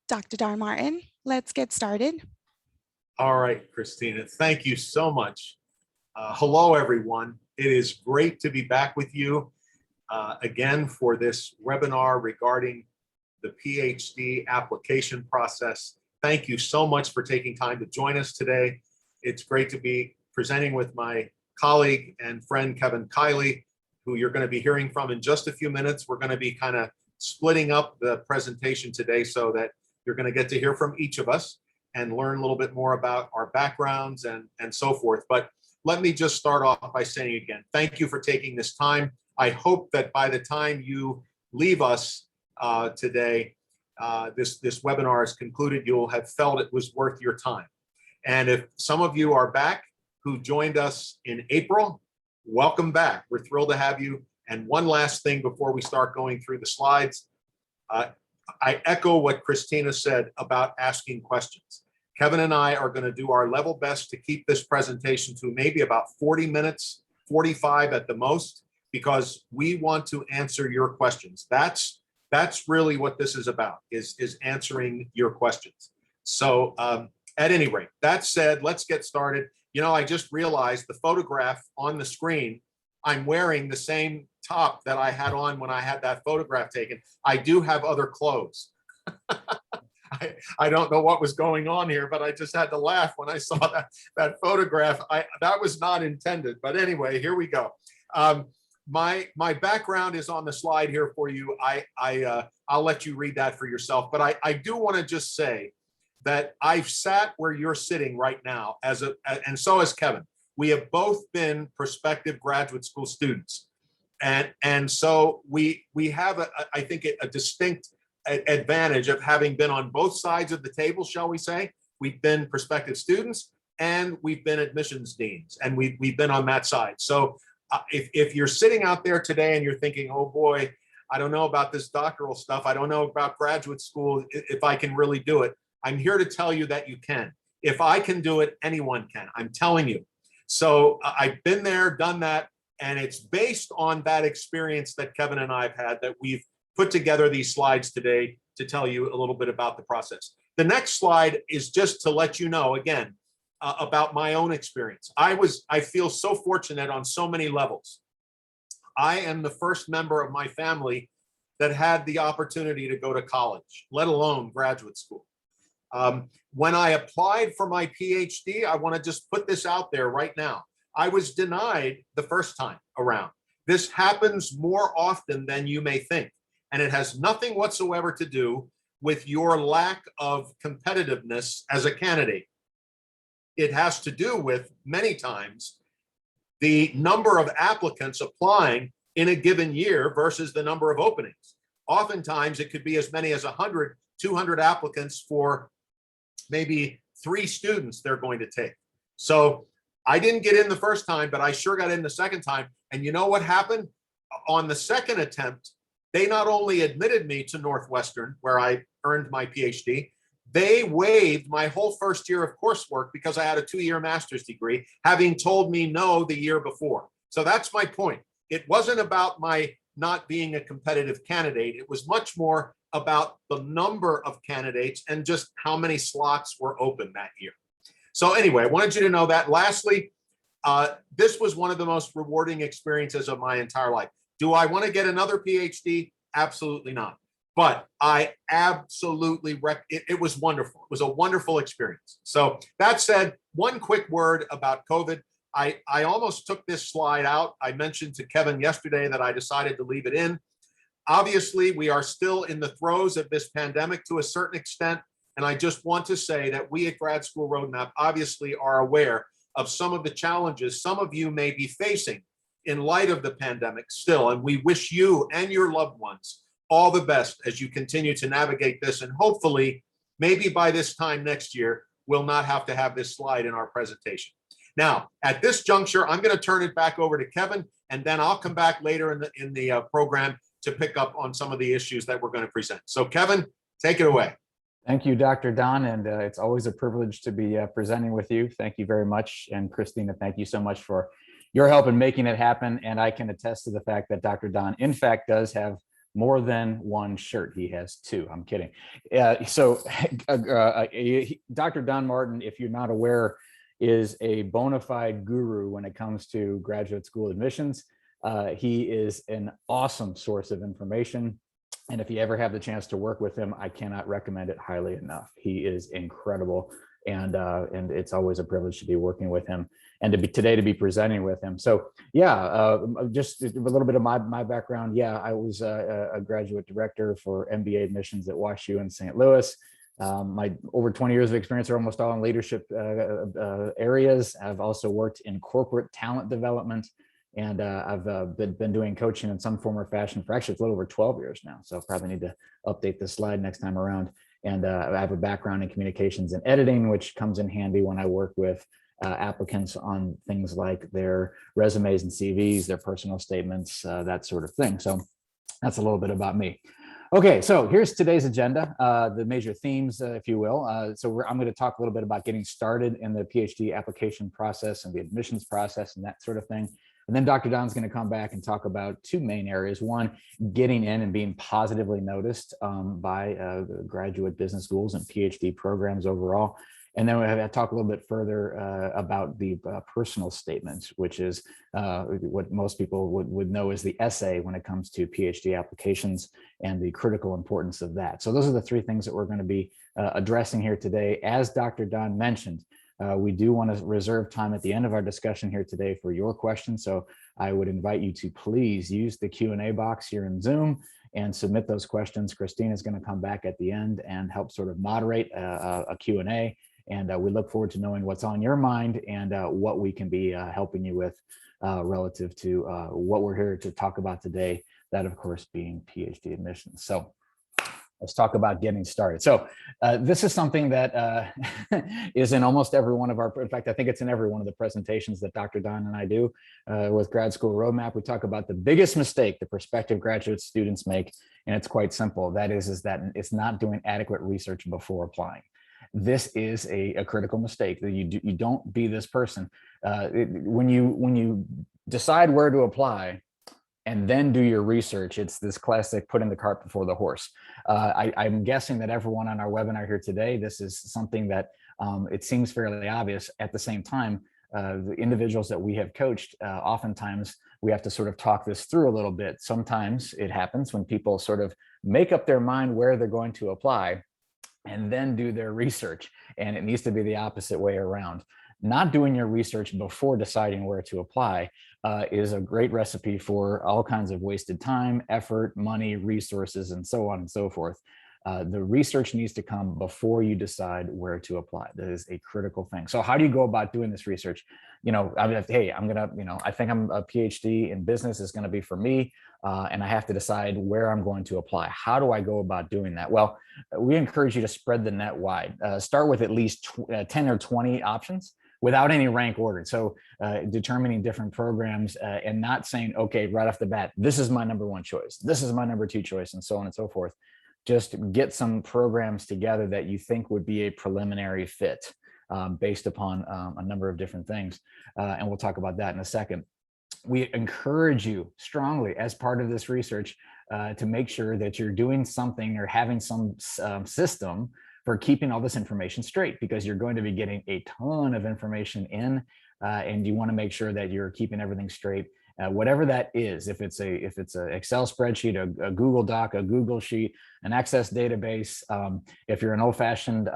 Dr. Don Martin, let's get started. All right, Christina, thank you so much. Hello, everyone. It is great to be back with you again for this webinar regarding the PhD application process. Thank you so much for taking time to join us today. It's great to be presenting with my colleague and friend, Kevin Kiley, who you're going to be hearing from in just a few minutes. We're going to be kind of splitting up the presentation today so that you're going to get to hear from each of us and learn a little bit more about our backgrounds and so forth. But let me just start off by saying again, thank you for taking this time. I hope that by the time you leave us today, this webinar is concluded, you'll have felt it was worth your time. And if some of you are back who joined us in April, welcome back. We're thrilled to have you. And one last thing before we start going through the slides, I echo what Christina said about asking questions. Kevin and I are going to do our level best to keep this presentation to maybe about 40 minutes, 45 at the most, because we want to answer your questions. That's really what this is about, is answering your questions. So at any rate, that said, let's get started. You know, I just realized the photograph on the screen, I'm wearing the same top that I had on when I had that photograph taken. I do have other clothes. I don't know what was going on here, but I just had to laugh when I saw that photograph. That was not intended, but anyway, here we go. My background is on the slide here for you. I'll let you read that for yourself, but I do want to just say that I've sat where you're sitting right now and so has Kevin. We have both been prospective graduate school students. And so we have, I think, a distinct advantage of having been on both sides of the table, shall we say. We've been prospective students and we've been admissions deans, and we've been on that side. So if you're sitting out there today and you're thinking, oh boy, I don't know about this doctoral stuff, I don't know about graduate school, if I can really do it, I'm here to tell you that you can. If I can do it, anyone can, I'm telling you. So I've been there, done that, and it's based on that experience that Kevin and I have had that we've put together these slides today to tell you a little bit about the process. The next slide is just to let you know, again, about my own experience. I feel so fortunate on so many levels. I am the first member of my family that had the opportunity to go to college, let alone graduate school. When I applied for my PhD, I want to just put this out there right now. I was denied the first time around. This happens more often than you may think. And it has nothing whatsoever to do with your lack of competitiveness as a candidate. It has to do with, many times, the number of applicants applying in a given year versus the number of openings. Oftentimes, it could be as many as 100, 200 applicants for maybe 3 students they're going to take. So I didn't get in the first time, but I sure got in the second time. And you know what happened? On the second attempt, they not only admitted me to Northwestern, where I earned my PhD, they waived my whole first year of coursework because I had a 2-year master's degree, having told me no the year before. So that's my point. It wasn't about my not being a competitive candidate. It was much more about the number of candidates and just how many slots were open that year. So anyway, I wanted you to know that. Lastly, this was one of the most rewarding experiences of my entire life. Do I want to get another PhD? Absolutely not. But I absolutely, it was wonderful. It was a wonderful experience. So that said, one quick word about COVID. I almost took this slide out. I mentioned to Kevin yesterday that I decided to leave it in. Obviously, we are still in the throes of this pandemic to a certain extent. And I just want to say that we at Grad School Road Map obviously are aware of some of the challenges some of you may be facing in light of the pandemic still. And we wish you and your loved ones all the best as you continue to navigate this. And hopefully, maybe by this time next year, we'll not have to have this slide in our presentation. Now, at this juncture, I'm going to turn it back over to Kevin, and then I'll come back later in the program to pick up on some of the issues that we're going to present. So Kevin, take it away. Thank you, Dr. Don, and it's always a privilege to be presenting with you. Thank you very much. And Christina, thank you so much for your help in making it happen. And I can attest to the fact that Dr. Don, in fact, does have more than one shirt. He has two. I'm kidding. Dr. Don Martin, if you're not aware, is a bona fide guru when it comes to graduate school admissions. He is an awesome source of information. And if you ever have the chance to work with him, I cannot recommend it highly enough. He is incredible. And it's always a privilege to be working with him and to be presenting with him. So yeah, just a little bit of my background. Yeah, I was a graduate director for MBA admissions at WashU in St. Louis. My over 20 years of experience are almost all in leadership areas. I've also worked in corporate talent development, and I've been doing coaching in some form or fashion for actually a little over 12 years now. So I probably need to update this slide next time around. And I have a background in communications and editing, which comes in handy when I work with applicants on things like their resumes and CVs, their personal statements, that sort of thing. So that's a little bit about me. Okay, so here's today's agenda, the major themes, if you will. I'm going to talk a little bit about getting started in the PhD application process and the admissions process and that sort of thing. And then Dr. Don's going to come back and talk about two main areas. One, getting in and being positively noticed by graduate business schools and PhD programs overall. And then we're going to talk a little bit further about the personal statements, which is what most people would know as the essay when it comes to PhD applications and the critical importance of that. So those are the three things that we're going to be addressing here today. As Dr. Don mentioned, we do want to reserve time at the end of our discussion here today for your questions. So I would invite you to please use the Q&A box here in Zoom and submit those questions. Christine is going to come back at the end and help sort of moderate a Q&A. And we look forward to knowing what's on your mind and what we can be helping you with relative to what we're here to talk about today, that of course being PhD admissions. So let's talk about getting started. So this is something that is in almost every one of in fact, I think it's in every one of the presentations that Dr. Don and I do with Grad School Road Map. We talk about the biggest mistake the prospective graduate students make, and it's quite simple. That is that it's not doing adequate research before applying. This is a critical mistake that you don't be this person. When you decide where to apply and then do your research, it's this classic putting the cart before the horse. I'm guessing that everyone on our webinar here today, this is something that it seems fairly obvious. At the same time, the individuals that we have coached, oftentimes we have to sort of talk this through a little bit. Sometimes it happens when people sort of make up their mind where they're going to apply and then do their research. And it needs to be the opposite way around. Not doing your research before deciding where to apply is a great recipe for all kinds of wasted time, effort, money, resources, and so on and so forth. The research needs to come before you decide where to apply. That is a critical thing. So how do you go about doing this research? Hey, I think I'm a PhD in business is going to be for me, and I have to decide where I'm going to apply. How do I go about doing that? Well, we encourage you to spread the net wide. Start with at least 10 or 20 options without any rank order. So determining different programs and not saying, okay, right off the bat, this is my number one choice, this is my number two choice, and so on and so forth. Just get some programs together that you think would be a preliminary fit based upon a number of different things. And we'll talk about that in a second. We encourage you strongly as part of this research to make sure that you're doing something or having some system for keeping all this information straight, because you're going to be getting a ton of information in and you want to make sure that you're keeping everything straight. Whatever that is, if it's a Excel spreadsheet, a Google Doc, a Google Sheet, an Access database, if you're an old-fashioned,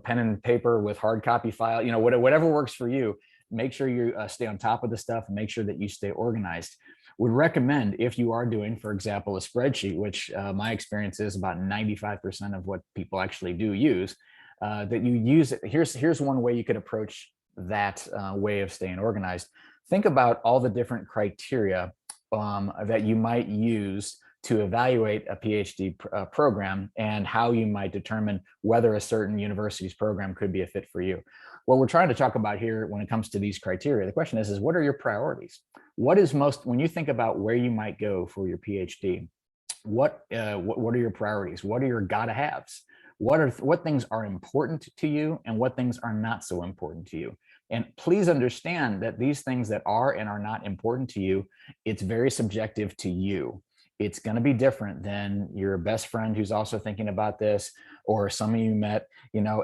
pen and paper with hard copy file, whatever works for you, make sure you stay on top of the stuff and make sure that you stay organized. Would recommend, if you are doing, for example, a spreadsheet, which my experience is about 95% of what people actually do use, that you use it. Here's one way you could approach that way of staying organized. Think about all the different criteria that you might use to evaluate a PhD program and how you might determine whether a certain university's program could be a fit for you. What we're trying to talk about here when it comes to these criteria, the question is what are your priorities? What is most, when you think about where you might go for your PhD, what are your priorities? What are your gotta haves? What things are important to you and what things are not so important to you? And please understand that these things that are and are not important to you, it's very subjective to you. it's going to be different than your best friend who's also thinking about this, or some of you met,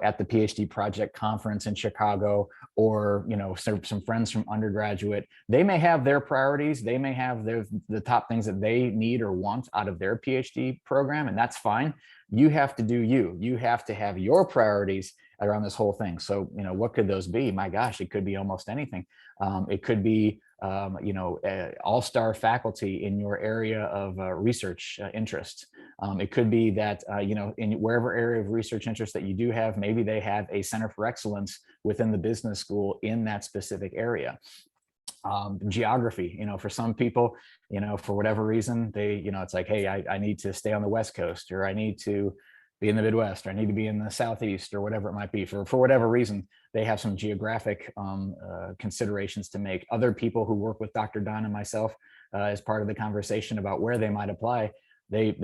at the PhD project conference in Chicago, or, some friends from undergraduate. They may have their priorities. They may have the top things that they need or want out of their PhD program, and that's fine. You have to do you. You have to have your priorities around this whole thing. So, what could those be? My gosh, it could be almost anything. It could be all-star faculty in your area of research interest. It could be that, in wherever area of research interest that you do have, maybe they have a center for excellence within the business school in that specific area. Geography, for some people, for whatever reason, they, it's like, hey, I need to stay on the West Coast, or I need to be in the Midwest, or I need to be in the Southeast, or whatever it might be. For whatever reason, they have some geographic considerations to make. Other people who work with Dr. Don and myself as part of the conversation about where they might apply, they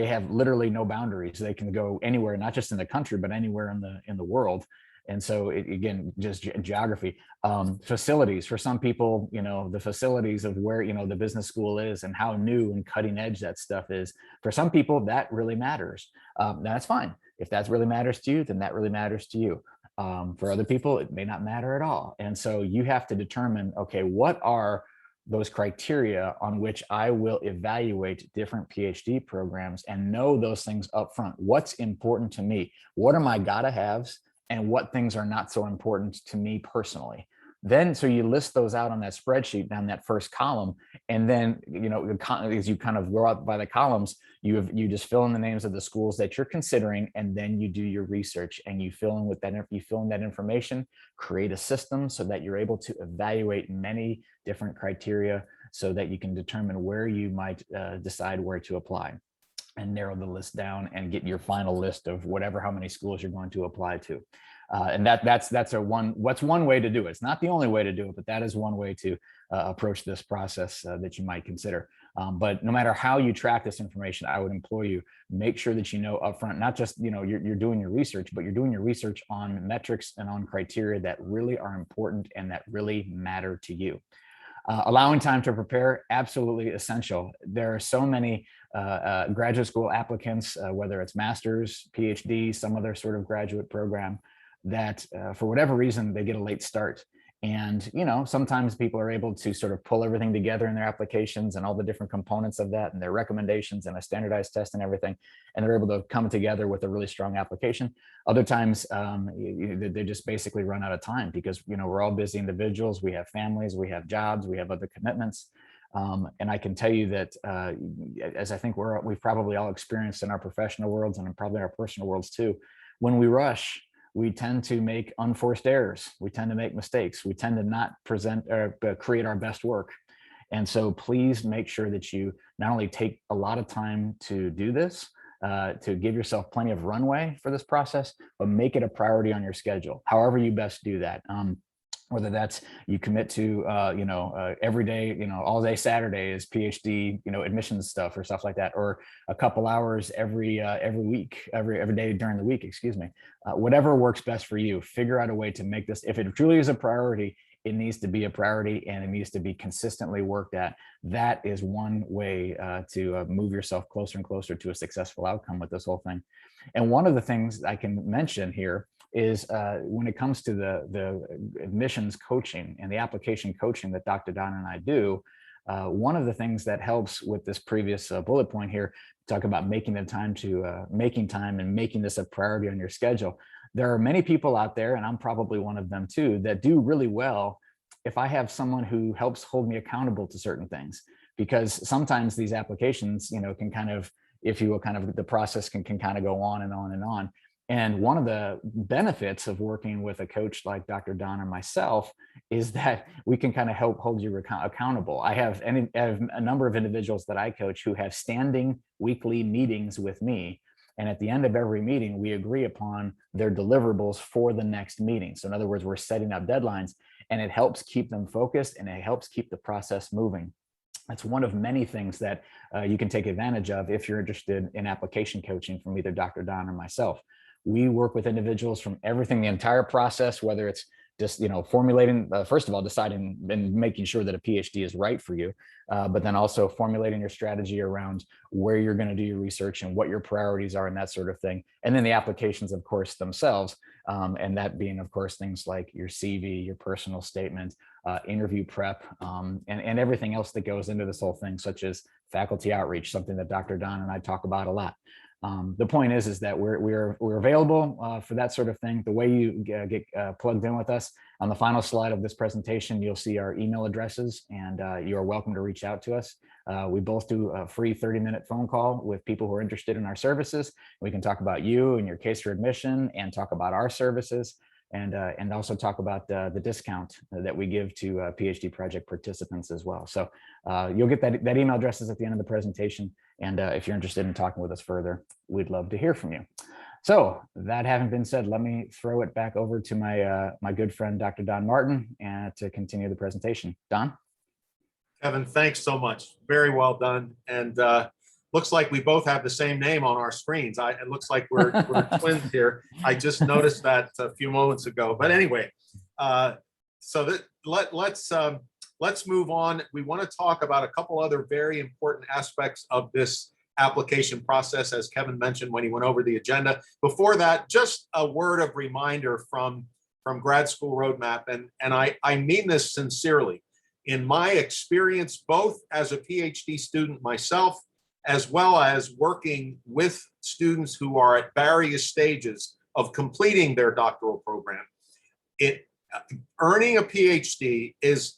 have literally no boundaries. They can go anywhere, not just in the country, but anywhere in the world. And so again, just geography, facilities for some people, the facilities of where, the business school is and how new and cutting edge that stuff is. For some people, that really matters. That's fine. If that really matters to you, then that really matters to you. For other people, it may not matter at all. And so you have to determine, okay, what are those criteria on which I will evaluate different PhD programs, and know those things up front. What's important to me? What are my gotta haves? And what things are not so important to me personally. Then, so you list those out on that spreadsheet down that first column. And then, as you kind of go out by the columns, you just fill in the names of the schools that you're considering, and then you do your research and you fill in that information, create a system so that you're able to evaluate many different criteria so that you can determine where you might decide where to apply, and narrow the list down and get your final list of how many schools you're going to apply to. And that's one way to do it. It's not the only way to do it, but that is one way to approach this process that you might consider. But no matter how you track this information, I would implore you, make sure that you know upfront, not just, you're doing your research, but you're doing your research on metrics and on criteria that really are important and that really matter to you. Allowing time to prepare, absolutely essential. There are so many graduate school applicants, whether it's master's, PhD, some other sort of graduate program, that for whatever reason, they get a late start. And, sometimes people are able to sort of pull everything together in their applications and all the different components of that and their recommendations and a standardized test and everything. And they're able to come together with a really strong application. Other times they just basically run out of time because, we're all busy individuals. We have families, we have jobs, we have other commitments. And I can tell you that as I think we've probably all experienced in our professional worlds and probably our personal worlds too, when we rush, we tend to make unforced errors. We tend to make mistakes. We tend to not present or create our best work. And so please make sure that you not only take a lot of time to do this, to give yourself plenty of runway for this process, but make it a priority on your schedule, however you best do that. Whether that's you commit to, every day, all day Saturday is PhD, admissions stuff or stuff like that, or a couple hours every week, every day during the week, excuse me. Whatever works best for you, figure out a way to make this, if it truly is a priority, it needs to be a priority and it needs to be consistently worked at. That is one way to move yourself closer and closer to a successful outcome with this whole thing. And one of the things I can mention here is when it comes to the admissions coaching and the application coaching that Dr. Don and I do, one of the things that helps with this previous bullet point here, talk about making time and making this a priority on your schedule. There are many people out there, and I'm probably one of them too, that do really well if I have someone who helps hold me accountable to certain things, because sometimes these applications, can kind of, if you will, kind of the process can kind of go on and on and on. And one of the benefits of working with a coach like Dr. Don or myself is that we can kind of help hold you accountable. I have a number of individuals that I coach who have standing weekly meetings with me. And at the end of every meeting, we agree upon their deliverables for the next meeting. So in other words, we're setting up deadlines, and it helps keep them focused and it helps keep the process moving. That's one of many things that you can take advantage of if you're interested in application coaching from either Dr. Don or myself. We work with individuals from everything, the entire process, whether it's just, formulating, first of all, deciding and making sure that a PhD is right for you, but then also formulating your strategy around where you're going to do your research and what your priorities are and that sort of thing. And then the applications, of course, themselves, and that being, of course, things like your CV, your personal statement, interview prep, and everything else that goes into this whole thing, such as faculty outreach, something that Dr. Don and I talk about a lot. The point is that we're available for that sort of thing. The way you get plugged in with us, on the final slide of this presentation, you'll see our email addresses, and you are welcome to reach out to us. We both do a free 30-minute phone call with people who are interested in our services. We can talk about you and your case for admission, and talk about our services, and also talk about the discount that we give to PhD project participants as well. So you'll get that email addresses at the end of the presentation. And if you're interested in talking with us further, we'd love to hear from you. So that having been said, let me throw it back over to my good friend, Dr. Don Martin, and to continue the presentation. Don? Kevin, thanks so much. Very well done. And looks like we both have the same name on our screens. It looks like we're twins here. I just noticed that a few moments ago. But anyway, so let's move on. We want to talk about a couple other very important aspects of this application process, as Kevin mentioned when he went over the agenda. Before that, just a word of reminder from Grad School Road Map, and I mean this sincerely. In my experience, both as a PhD student myself, as well as working with students who are at various stages of completing their doctoral program, earning a PhD is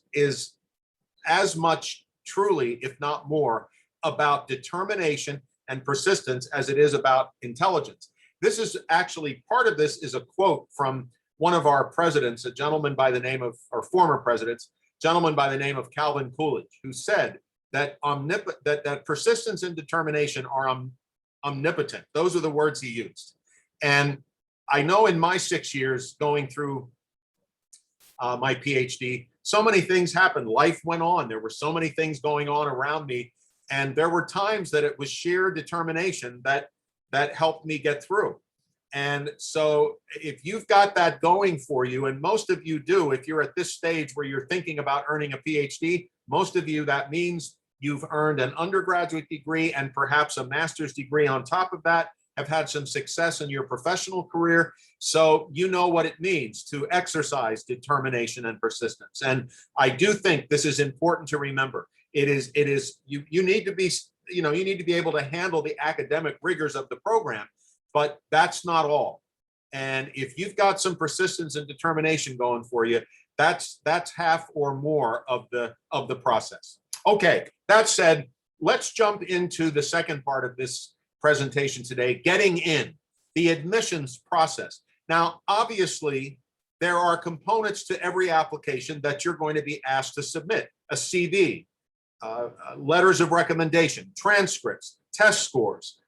as much, truly, if not more, about determination and persistence as it is about intelligence. This is actually, part of this is a quote from one of our presidents, a gentleman by the name of, or former presidents, gentleman by the name of Calvin Coolidge, who said that that persistence and determination are omnipotent. Those are the words he used. And I know in my 6 years going through my PhD, so many things happened. Life went on. There were so many things going on around me. And there were times that it was sheer determination that helped me get through. And so if you've got that going for you, and most of you do, if you're at this stage where you're thinking about earning a PhD, most of you, that means you've earned an undergraduate degree and perhaps a master's degree on top of that, have had some success in your professional career. So you know what it means to exercise determination and persistence. And I do think this is important to remember. You need to be, you need to be able to handle the academic rigors of the program, but that's not all. And if you've got some persistence and determination going for you, that's half or more of the process. Okay, that said, let's jump into the second part of this presentation today, getting in, the admissions process. Now, obviously, there are components to every application that you're going to be asked to submit: a CV, letters of recommendation, transcripts, test scores,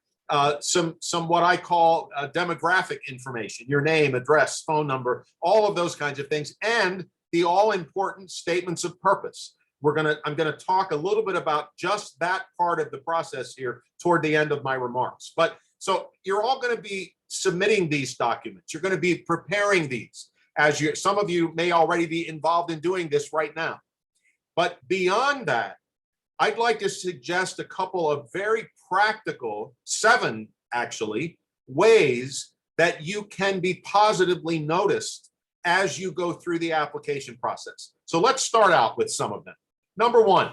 some what I call demographic information, your name, address, phone number, all of those kinds of things, and the all-important statements of purpose. I'm gonna talk a little bit about just that part of the process here toward the end of my remarks. But so you're all going to be submitting these documents. You're going to be preparing these, as some of you may already be involved in doing this right now. But beyond that, I'd like to suggest a couple of very practical, 7 actually, ways that you can be positively noticed as you go through the application process. So let's start out with some of them. Number 1,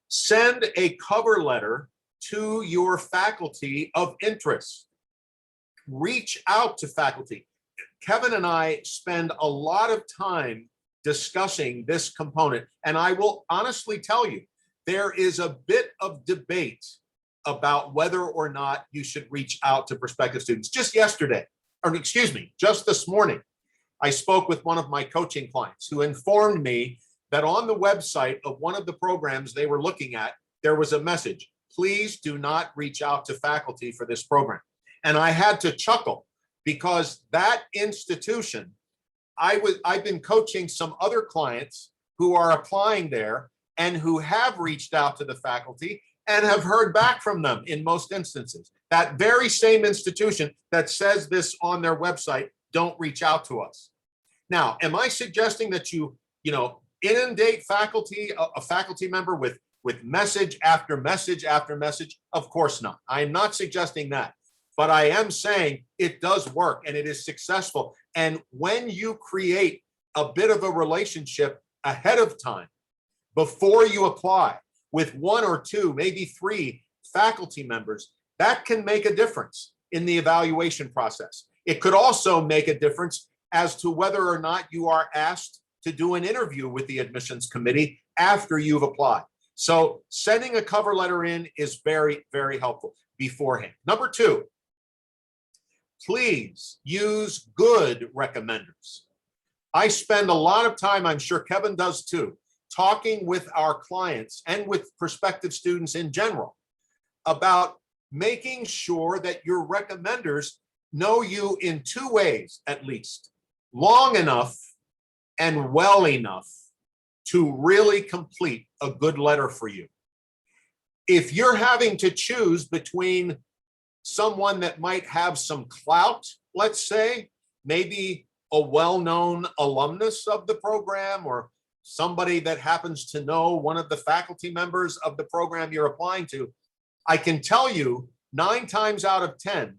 send a cover letter to your faculty of interest. Reach out to faculty. Kevin and I spend a lot of time discussing this component, and I will honestly tell you, there is a bit of debate about whether or not you should reach out to prospective students. Just this morning, I spoke with one of my coaching clients who informed me that on the website of one of the programs they were looking at, there was a message: please do not reach out to faculty for this program. And I had to chuckle, because that institution, I've been coaching some other clients who are applying there and who have reached out to the faculty and have heard back from them in most instances. That very same institution that says this on their website, don't reach out to us. Now, am I suggesting that you inundate faculty, a faculty member with message after message after message? Of course not. I'm not suggesting that. But I am saying it does work and it is successful. And when you create a bit of a relationship ahead of time, before you apply, with one or two, maybe three faculty members, that can make a difference in the evaluation process. It could also make a difference as to whether or not you are asked to do an interview with the admissions committee after you've applied. So sending a cover letter in is very, very helpful beforehand. Number two, please use good recommenders. I spend a lot of time, I'm sure Kevin does too, talking with our clients and with prospective students in general about making sure that your recommenders know you in two ways, at least, long enough and well enough to really complete a good letter for you. If you're having to choose between someone that might have some clout, let's say, maybe a well-known alumnus of the program or somebody that happens to know one of the faculty members of the program you're applying to, I can tell you 9 times out of 10,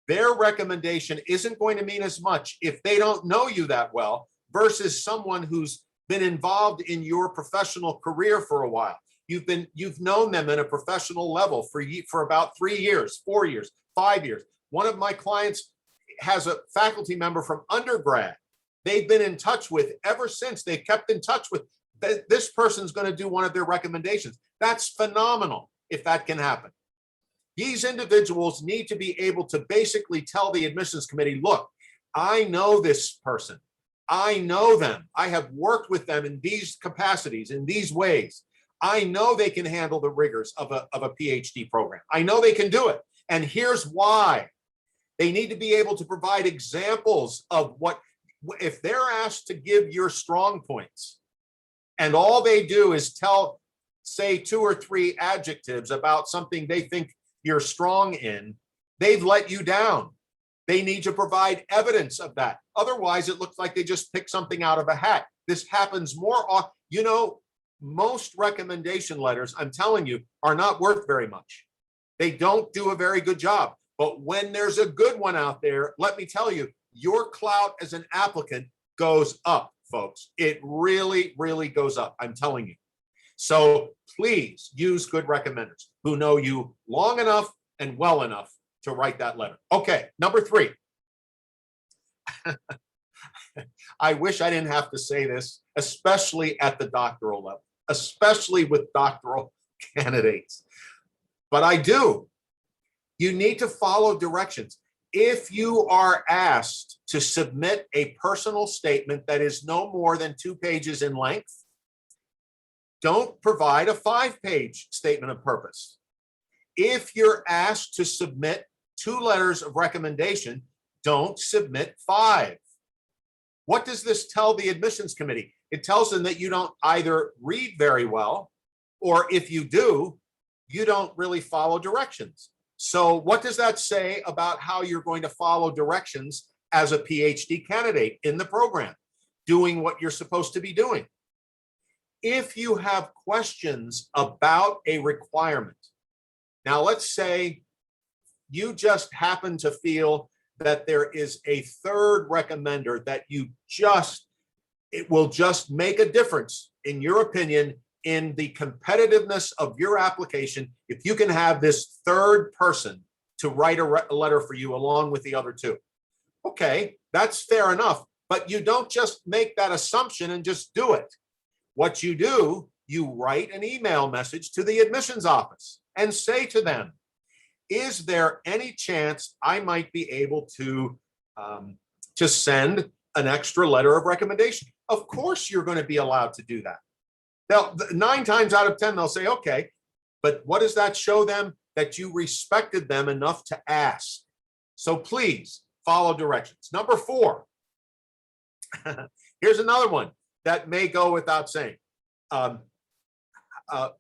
their recommendation isn't going to mean as much if they don't know you that well versus someone who's been involved in your professional career for a while. You've known them in a professional level for about 3 years, 4 years, 5 years. One of my clients has a faculty member from undergrad they've been in touch with ever since. They've kept in touch with. This person's going to do one of their recommendations. That's phenomenal if that can happen. These individuals need to be able to basically tell the admissions committee, look, I know this person. I know them. I have worked with them in these capacities, in these ways. I know they can handle the rigors of a PhD program. I know they can do it. And here's why. They need to be able to provide examples of what, if they're asked to give your strong points and all they do is say 2 or 3 adjectives about something they think you're strong in, they've let you down. They need to provide evidence of that. Otherwise, it looks like they just picked something out of a hat. This happens more often. Most recommendation letters, I'm telling you, are not worth very much. They don't do a very good job. But when there's a good one out there, let me tell you, your clout as an applicant goes up, folks. It really, really goes up. I'm telling you. So please use good recommenders who know you long enough and well enough to write that letter. Okay, number 3. I wish I didn't have to say this, especially at the doctoral level, especially with doctoral candidates. But I do. You need to follow directions. If you are asked to submit a personal statement that is no more than 2 pages in length, don't provide a 5-page statement of purpose. If you're asked to submit 2 letters of recommendation, don't submit 5. What does this tell the admissions committee? It tells them that you don't either read very well, or if you do, you don't really follow directions. So what does that say about how you're going to follow directions as a PhD candidate in the program, doing what you're supposed to be doing? If you have questions about a requirement, now let's say you just happen to feel that there is a third recommender that it will just make a difference, in your opinion, in the competitiveness of your application, if you can have this third person to write a letter for you along with the other 2. Okay, that's fair enough, but you don't just make that assumption and just do it. What you do, you write an email message to the admissions office and say to them, is there any chance I might be able to send an extra letter of recommendation? Of course, you're going to be allowed to do that. Now, 9 times out of 10, they'll say, okay, but what does that show them? That you respected them enough to ask. So please follow directions. Number 4, here's another one that may go without saying.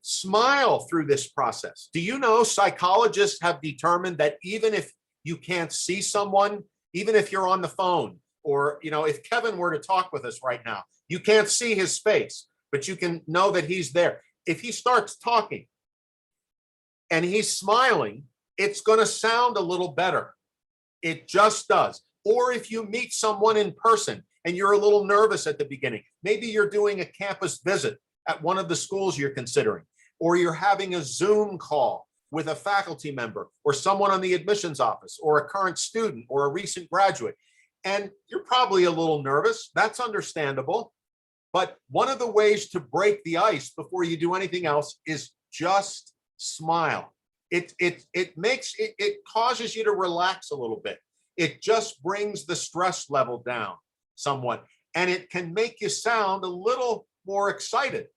Smile through this process. Do you know psychologists have determined that even if you can't see someone, even if you're on the phone or, if Kevin were to talk with us right now, you can't see his face, but you can know that he's there. If he starts talking and he's smiling, it's going to sound a little better. It just does. Or if you meet someone in person and you're a little nervous at the beginning, maybe you're doing a campus visit at one of the schools you're considering, or you're having a Zoom call with a faculty member or someone on the admissions office or a current student or a recent graduate, and you're probably a little nervous. That's understandable. But one of the ways to break the ice before you do anything else is just smile. It causes you to relax a little bit. It just brings the stress level down somewhat, and it can make you sound a little more excited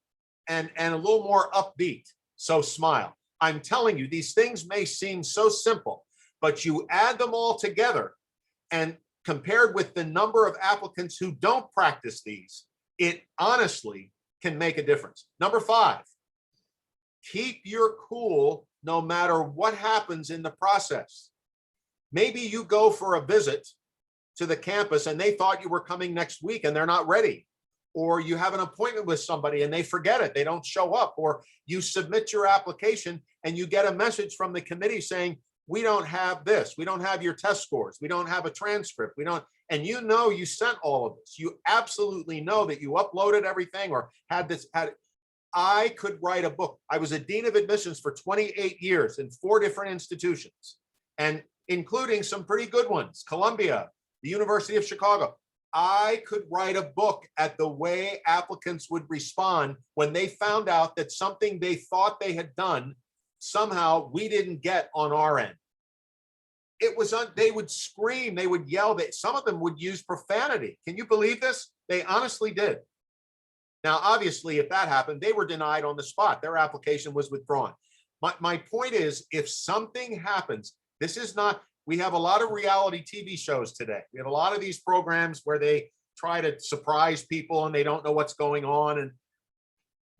and a little more upbeat. So smile. I'm telling you, these things may seem so simple, but you add them all together, and compared with the number of applicants who don't practice these, it honestly can make a difference. Number 5, keep your cool no matter what happens in the process. Maybe you go for a visit to the campus and they thought you were coming next week and they're not ready. Or you have an appointment with somebody and they forget it, they don't show up. Or you submit your application and you get a message from the committee saying, we don't have this, we don't have your test scores, we don't have a transcript, we don't, and you sent all of this. You absolutely know that you uploaded everything or had this. I could write a book. I was a dean of admissions for 28 years in 4 different institutions, and including some pretty good ones, Columbia, the University of Chicago. I could write a book at the way applicants would respond when they found out that something they thought they had done, somehow we didn't get on our end. They would scream, they would yell, some of them would use profanity. Can you believe this? They honestly did. Now, obviously, if that happened, they were denied on the spot. Their application was withdrawn. My point is, if something happens, this is not, we have a lot of reality TV shows today. We have a lot of these programs where they try to surprise people and they don't know what's going on. And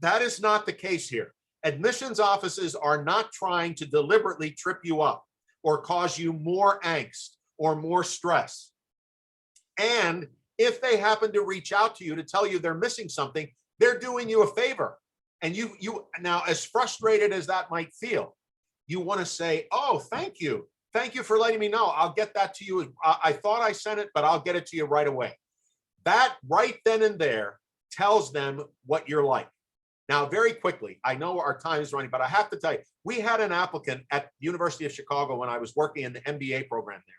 that is not the case here. Admissions offices are not trying to deliberately trip you up or cause you more angst or more stress. And if they happen to reach out to you to tell you they're missing something, they're doing you a favor. And you now, as frustrated as that might feel, you want to say, oh, thank you. Thank you for letting me know. I'll get that to you. I thought I sent it, but I'll get it to you right away. That right then and there tells them what you're like. Now, very quickly, I know our time is running, but I have to tell you, we had an applicant at the University of Chicago when I was working in the MBA program there.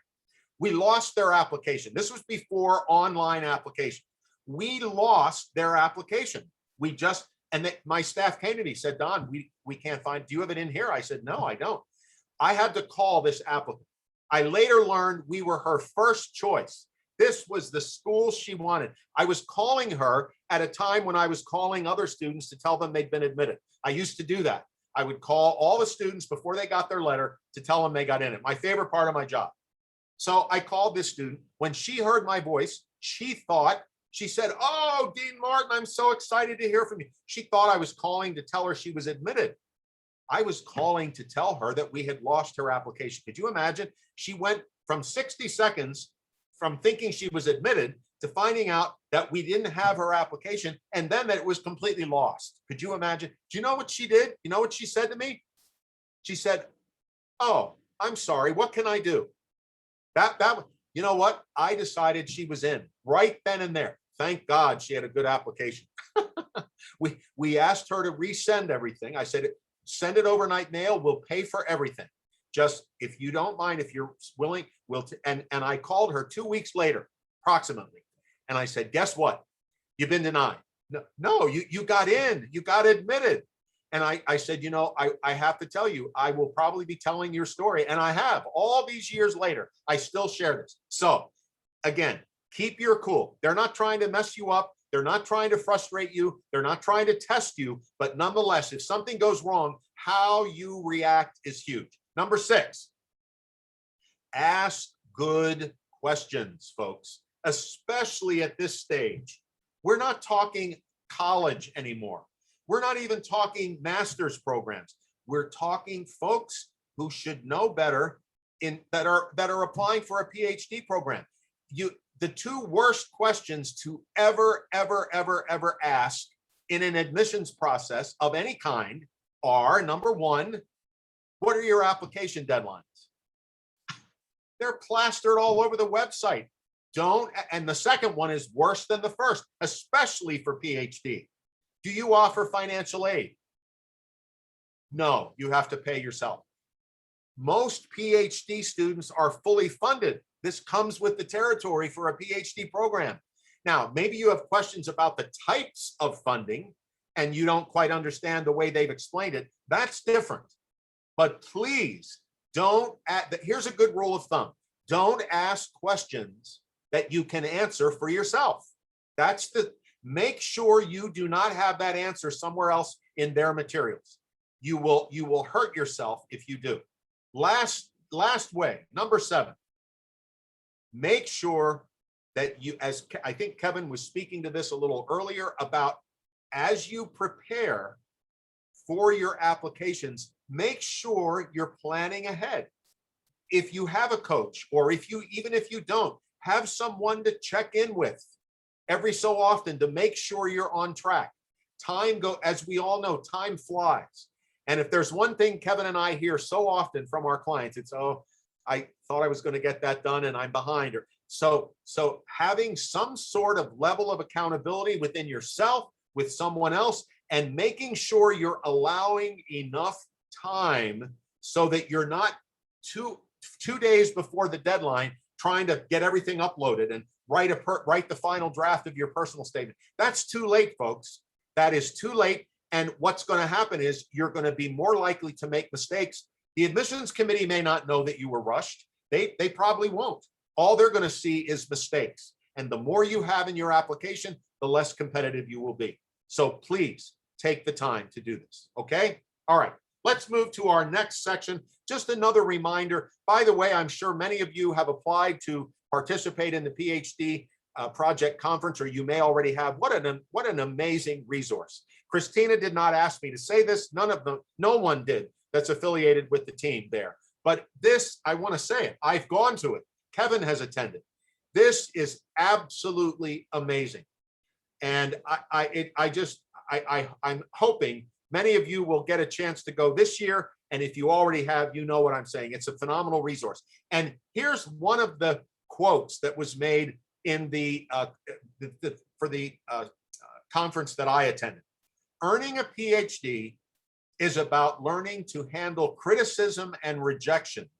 We lost their application. This was before online application. We lost their application. My staff came to me, said, Don, we can't find, do you have it in here? I said, no, I don't. I had to call this applicant. I later learned we were her first choice. This was the school she wanted. I was calling her at a time when I was calling other students to tell them they'd been admitted. I used to do that. I would call all the students before they got their letter to tell them they got in it. My favorite part of my job. So I called this student. When she heard my voice, she said, oh, Dean Martin, I'm so excited to hear from you. She thought I was calling to tell her she was admitted. I was calling to tell her that we had lost her application. Could you imagine? She went from 60 seconds from thinking she was admitted to finding out that we didn't have her application, and then that it was completely lost. Could you imagine? Do you know what she did? You know what she said to me? She said, oh, I'm sorry, what can I do? You know what? I decided she was in right then and there. Thank God she had a good application. We asked her to resend everything. I said, send it overnight mail. We'll pay for everything. Just if you don't mind, if you're willing, and I called her 2 weeks later, approximately. And I said, guess what? You've been denied. No, you got in, you got admitted. And I said, I have to tell you, I will probably be telling your story. And I have all these years later, I still share this. So again, keep your cool. They're not trying to mess you up. They're not trying to frustrate you. They're not trying to test you. But nonetheless, if something goes wrong, how you react is huge. Number 6, ask good questions, folks, especially at this stage. We're not talking college anymore. We're not even talking master's programs. We're talking folks who should know better that are applying for a Ph.D. program. the two worst questions to ever ask in an admissions process of any kind are, number one, what are your application deadlines? They're plastered all over the website. And the second one is worse than the first, especially for PhD. Do you offer financial aid? No, you have to pay yourself. Most PhD students are fully funded. This comes with the territory for a PhD program. Now, maybe you have questions about the types of funding and you don't quite understand the way they've explained it. That's different. But please don't, here's a good rule of thumb. Don't ask questions that you can answer for yourself. Make sure you do not have that answer somewhere else in their materials. You will hurt yourself if you do. Last way, number 7, make sure that you, as I think Kevin was speaking to this a little earlier about, as you prepare for your applications, make sure you're planning ahead. If you have a coach, or even if you don't, have someone to check in with every so often to make sure you're on track. As we all know, time flies. And if there's one thing Kevin and I hear so often from our clients, it's, oh, I thought I was going to get that done and I'm behind. So having some sort of level of accountability within yourself, with someone else, and making sure you're allowing enough time so that you're not two days before the deadline trying to get everything uploaded and write the final draft of your personal statement. That's too late, folks. That is too late. And what's going to happen is you're going to be more likely to make mistakes. The admissions committee may not know that you were rushed. They probably won't. All they're going to see is mistakes. And the more you have in your application, the less competitive you will be. So please take the time to do this. Okay? All right. Let's move to our next section. Just another reminder. By the way, I'm sure many of you have applied to participate in the PhD project conference, or you may already have. What an amazing resource. Christina did not ask me to say this. No one did that's affiliated with the team there. But this, I want to say it. I've gone to it. Kevin has attended. This is absolutely amazing. And I'm hoping many of you will get a chance to go this year. And if you already have, you know what I'm saying. It's a phenomenal resource. And here's one of the quotes that was made in for the conference that I attended. Earning a PhD is about learning to handle criticism and rejection.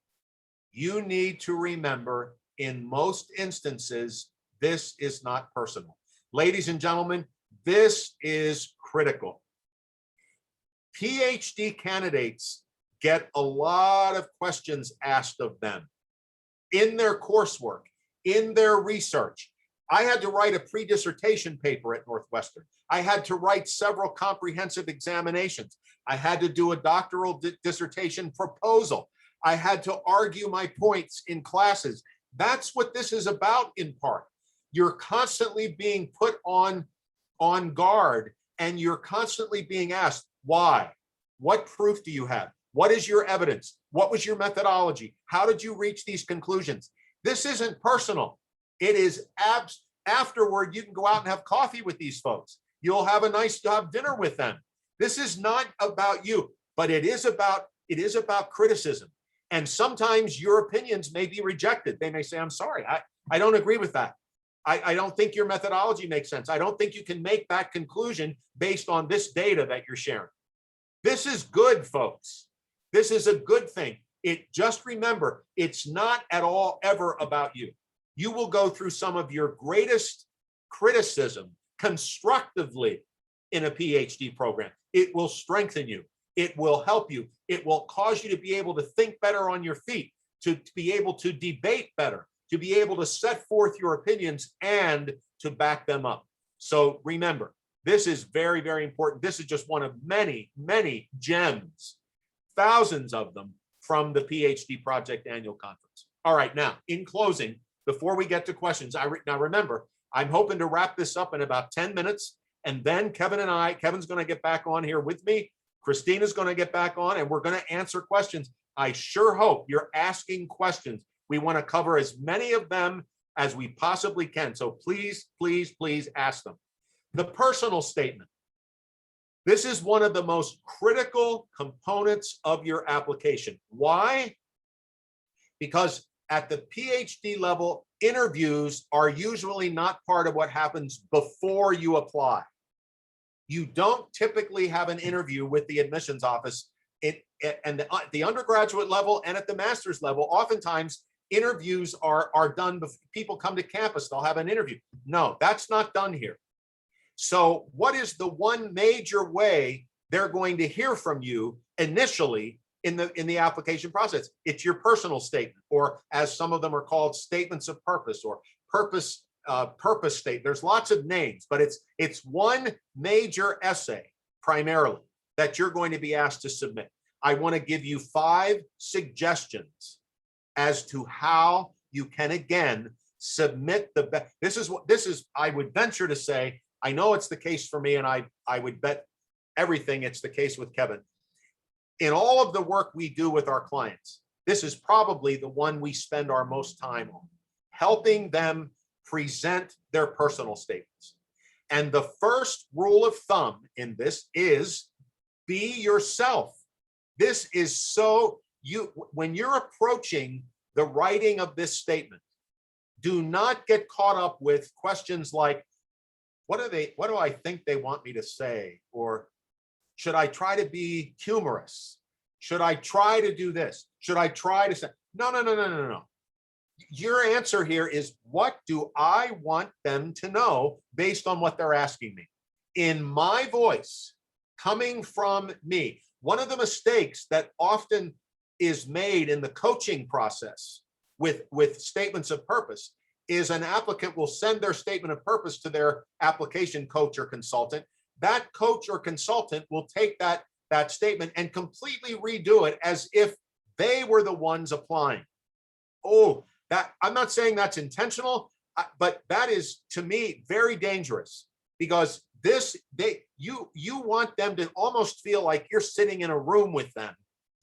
You need to remember, in most instances, this is not personal. Ladies and gentlemen, this is critical. PhD candidates get a lot of questions asked of them in their coursework, in their research. I had to write a pre-dissertation paper at Northwestern. I had to write several comprehensive examinations. I had to do a doctoral dissertation proposal. I had to argue my points in classes. That's what this is about in part. You're constantly being put on guard, and you're constantly being asked, why? What proof do you have? What is your evidence? What was your methodology? How did you reach these conclusions? This isn't personal. It is afterward, you can go out and have coffee with these folks. You'll have dinner with them. This is not about you, but it is about criticism. And sometimes your opinions may be rejected. They may say, I'm sorry, I don't agree with that. I don't think your methodology makes sense. I don't think you can make that conclusion based on this data that you're sharing. This is good, folks. This is a good thing. Just remember, it's not at all ever about you. You will go through some of your greatest criticism constructively in a PhD program. It will strengthen you. It will help you. It will cause you to be able to think better on your feet, to be able to debate better, to be able to set forth your opinions and to back them up. So remember, this is very, very important. This is just one of many, many gems, thousands of them from the PhD Project Annual Conference. All right, now, in closing, before we get to questions, now remember, I'm hoping to wrap this up in about 10 minutes, and then Kevin's going to get back on here with me. Christina's going to get back on, and we're going to answer questions. I sure hope you're asking questions. We want to cover as many of them as we possibly can. So please, please, please ask them. The personal statement. This is one of the most critical components of your application. Why? Because at the PhD level, interviews are usually not part of what happens before you apply. You don't typically have an interview with the admissions office and the undergraduate level and at the master's level. Oftentimes, interviews are done before people come to campus. They'll have an interview. No, that's not done here. So what is the one major way they're going to hear from you initially in the application process? It's your personal statement, or as some of them are called, statements of purpose, or purpose state. There's lots of names, but it's one major essay primarily that you're going to be asked to submit. I want to give you 5 suggestions as to how you can again submit the best. This is I would venture to say, I know it's the case for me, and I would bet everything it's the case with Kevin. In all of the work we do with our clients, this is probably the one we spend our most time on, helping them present their personal statements. And the first rule of thumb in this is be yourself. This is so, when you're approaching the writing of this statement, do not get caught up with questions like, what do I think they want me to say? Or should I try to be humorous? Should I try to do this? Should I try to say, no. Your answer here is, what do I want them to know based on what they're asking me? In my voice, coming from me. One of the mistakes that often is made in the coaching process with statements of purpose is an applicant will send their statement of purpose to their application coach or consultant. That coach or consultant will take that statement and completely redo it as if they were the ones applying. Oh, that I'm not saying that's intentional, but that is, to me, very dangerous, because you want them to almost feel like you're sitting in a room with them,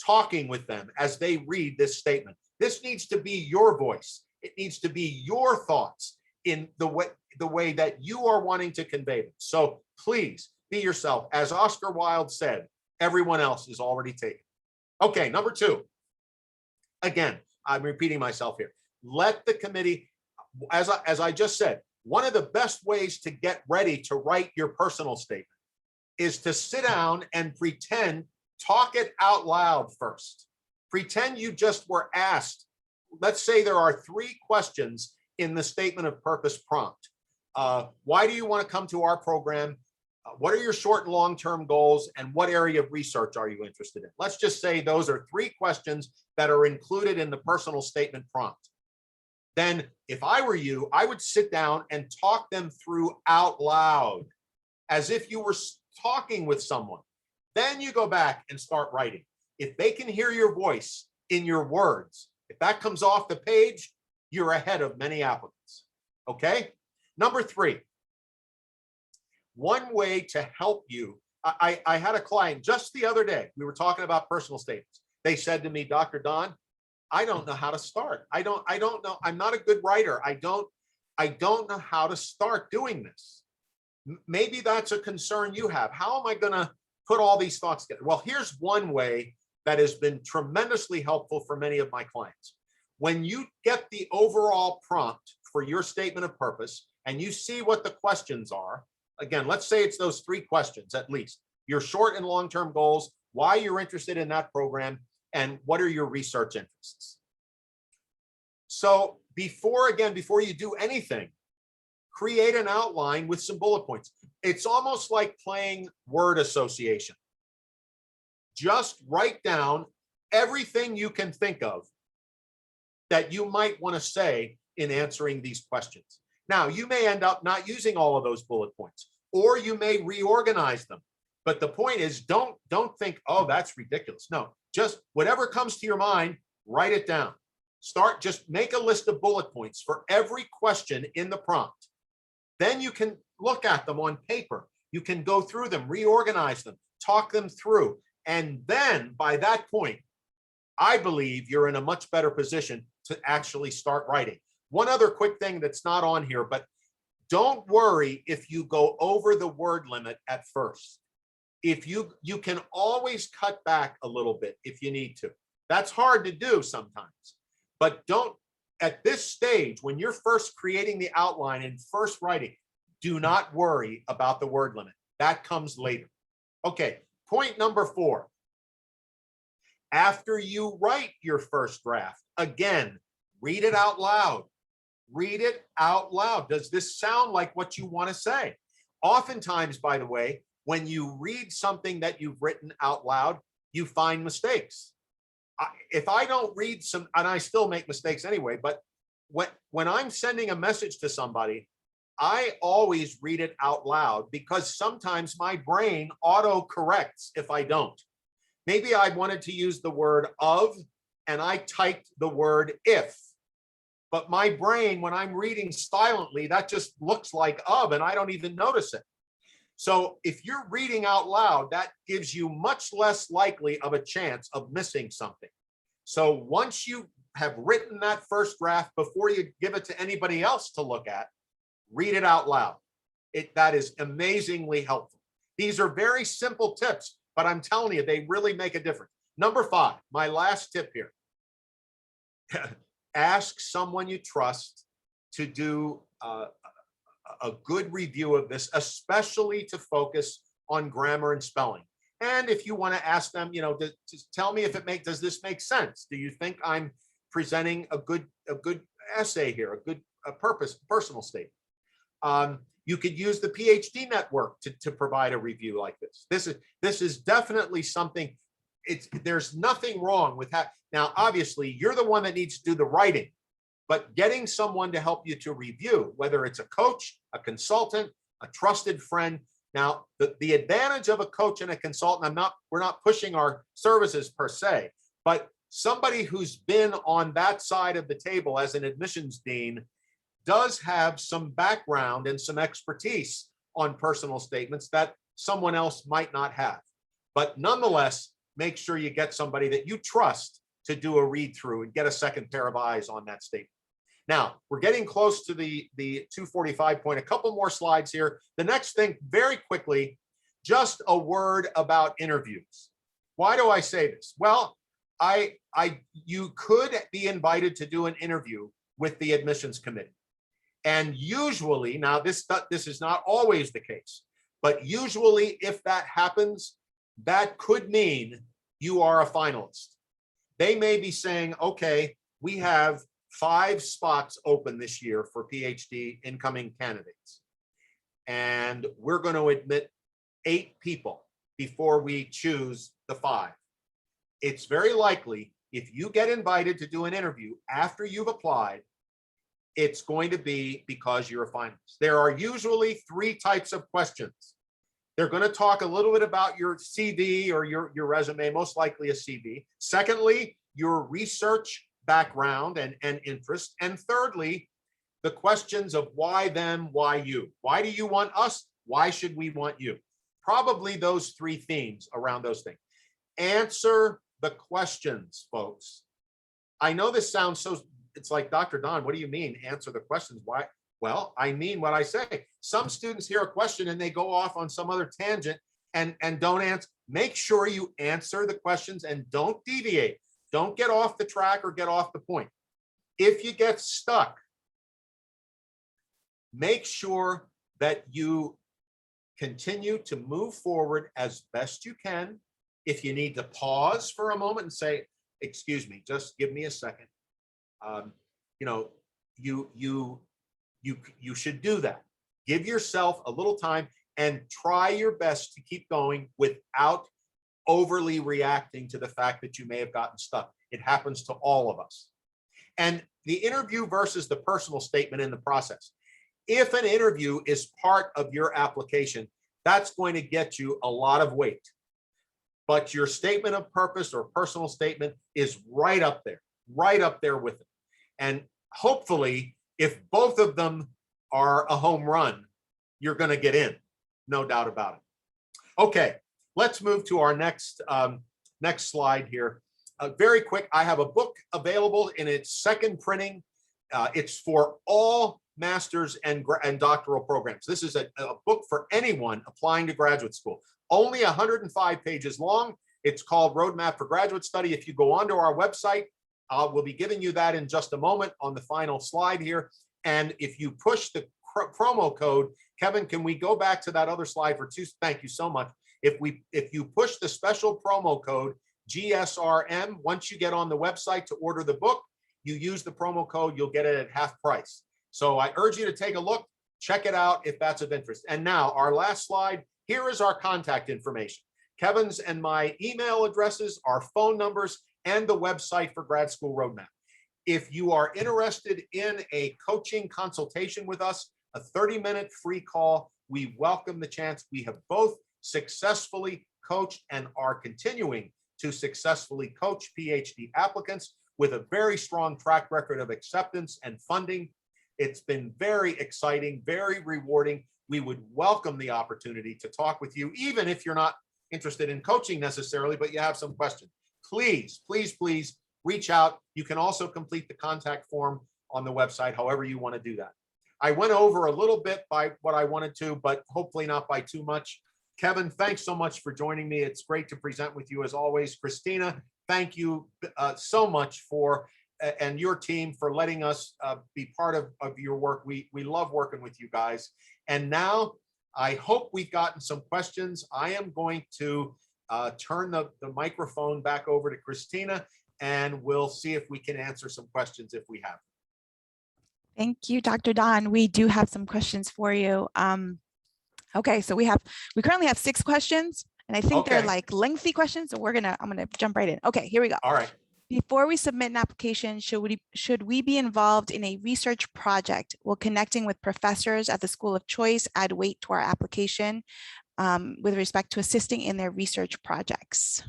talking with them as they read this statement. This needs to be your voice. It needs to be your thoughts in the way that you are wanting to convey them. So please be yourself. As Oscar Wilde said, everyone else is already taken. Okay, number 2. Again, I'm repeating myself here. Let the committee, as I just said, one of the best ways to get ready to write your personal statement is to sit down and pretend, talk it out loud first. Pretend you just were asked. Let's say there are 3 questions in the statement of purpose prompt. Why do you want to come to our program? What are your short and long-term goals? And what area of research are you interested in? Let's just say those are 3 questions that are included in the personal statement prompt. Then if I were you, I would sit down and talk them through out loud as if you were talking with someone. Then you go back and start writing. If they can hear your voice in your words, if that comes off the page, you're ahead of many applicants. Okay? Number 3, one way to help you. I had a client just the other day. We were talking about personal statements. They said to me, Dr. Don, I don't know how to start. I don't know. I'm not a good writer. I don't know how to start doing this. Maybe that's a concern you have. How am I going to put all these thoughts together? Well, here's one way that has been tremendously helpful for many of my clients. When you get the overall prompt for your statement of purpose and you see what the questions are, again, let's say it's those 3 questions at least: your short and long-term goals, why you're interested in that program, and what are your research interests. So before you do anything, create an outline with some bullet points. It's almost like playing word association. Just write down everything you can think of that you might want to say in answering these questions. Now, you may end up not using all of those bullet points, or you may reorganize them. But the point is, don't think, oh, that's ridiculous. No, just whatever comes to your mind, write it down. Just make a list of bullet points for every question in the prompt. Then you can look at them on paper. You can go through them, reorganize them, talk them through. And then by that point, I believe you're in a much better position to actually start writing. One other quick thing that's not on here, but don't worry if you go over the word limit at first. If you can always cut back a little bit if you need to. That's hard to do sometimes, but don't, at this stage, when you're first creating the outline and first writing, do not worry about the word limit. That comes later. Okay, point number 4. After you write your first draft, again, read it out loud. Read it out loud. Does this sound like what you want to say? Oftentimes, by the way, when you read something that you've written out loud, you find mistakes. If I don't read some, and I still make mistakes anyway, but when I'm sending a message to somebody, I always read it out loud because sometimes my brain auto corrects if I don't. Maybe I wanted to use the word of, and I typed the word if. But my brain, when I'm reading silently, that just looks like of, and I don't even notice it. So if you're reading out loud, that gives you much less likely of a chance of missing something. So once you have written that first draft, before you give it to anybody else to look at, read it out loud. That is amazingly helpful. These are very simple tips, but I'm telling you, they really make a difference. Number 5, my last tip here. Ask someone you trust to do a good review of this, especially to focus on grammar and spelling. And if you want to ask them, just tell me if does this make sense? Do you think I'm presenting a good essay here, a good personal statement? You could use the Ph.D. network to provide a review like this. This is definitely something. There's nothing wrong with that. Now, obviously, you're the one that needs to do the writing, but getting someone to help you to review, whether it's a coach, a consultant, a trusted friend. Now, the advantage of a coach and a consultant, we're not pushing our services per se, but somebody who's been on that side of the table as an admissions dean does have some background and some expertise on personal statements that someone else might not have. But nonetheless, make sure you get somebody that you trust to do a read through and get a second pair of eyes on that statement. Now, we're getting close to the 245 point. A couple more slides here. The next thing, very quickly, just a word about interviews. Why do I say this? Well, you could be invited to do an interview with the admissions committee. And usually, now this is not always the case, but usually if that happens, that could mean you are a finalist. They may be saying, okay, we have 5 spots open this year for PhD incoming candidates. And we're going to admit 8 people before we choose the 5. It's very likely if you get invited to do an interview after you've applied, it's going to be because you're a finalist. There are usually 3 types of questions. They're going to talk a little bit about your CV or your resume, most likely a CV. Secondly, your research background and interest. And thirdly, the questions of why them, why you? Why do you want us? Why should we want you? Probably those 3 themes around those things. Answer the questions, folks. I know this sounds so, it's like, Dr. Don, what do you mean answer the questions? Why? Well, I mean what I say. Some students hear a question and they go off on some other tangent and don't answer. Make sure you answer the questions and don't deviate. Don't get off the track or get off the point. If you get stuck, make sure that you continue to move forward as best you can. If you need to pause for a moment and say, excuse me, just give me a second. You should do that. Give yourself a little time and try your best to keep going without overly reacting to the fact that you may have gotten stuck. It happens to all of us. And the interview versus the personal statement in the process. If an interview is part of your application, that's going to get you a lot of weight. But your statement of purpose or personal statement is right up there with it. And hopefully, if both of them are a home run, you're going to get in, no doubt about it. Okay, let's move to our next slide here. Very quick, I have a book available in its 2nd printing. It's for all master's and doctoral programs. This is a book for anyone applying to graduate school. Only 105 pages long. It's called Roadmap for Graduate Study. If you go onto our website, we'll be giving you that in just a moment on the final slide here. And if you push the promo code, Kevin, can we go back to that other slide for two? Thank you so much. If you push the special promo code GSRM, once you get on the website to order the book, you use the promo code, you'll get it at half price. So I urge you to take a look, check it out if that's of interest. And now our last slide, here is our contact information. Kevin's and my email addresses, our phone numbers, and the website for Grad School Road Map. If you are interested in a coaching consultation with us, a 30-minute free call, we welcome the chance. We have both successfully coached and are continuing to successfully coach PhD applicants with a very strong track record of acceptance and funding. It's been very exciting, very rewarding. We would welcome the opportunity to talk with you, even if you're not interested in coaching necessarily, but you have some questions. Please, please, please reach out. You can also complete the contact form on the website, however you want to do that. I went over a little bit by what I wanted to, but hopefully not by too much. Kevin, thanks so much for joining me. It's great to present with you as always. Christina, thank you so much for, and your team for letting us be part of your work. We love working with you guys. And now I hope we've gotten some questions. I am going to turn the microphone back over to Christina, and we'll see if we can answer some questions if we have. Thank you, Dr. Don. We do have some questions for you. Okay, so we currently have 6 questions, and I think they're like lengthy questions. So I'm gonna jump right in. Okay, here we go. All right. Before we submit an application, should we be involved in a research project? Will connecting with professors at the school of choice add weight to our application with respect to assisting in their research projects?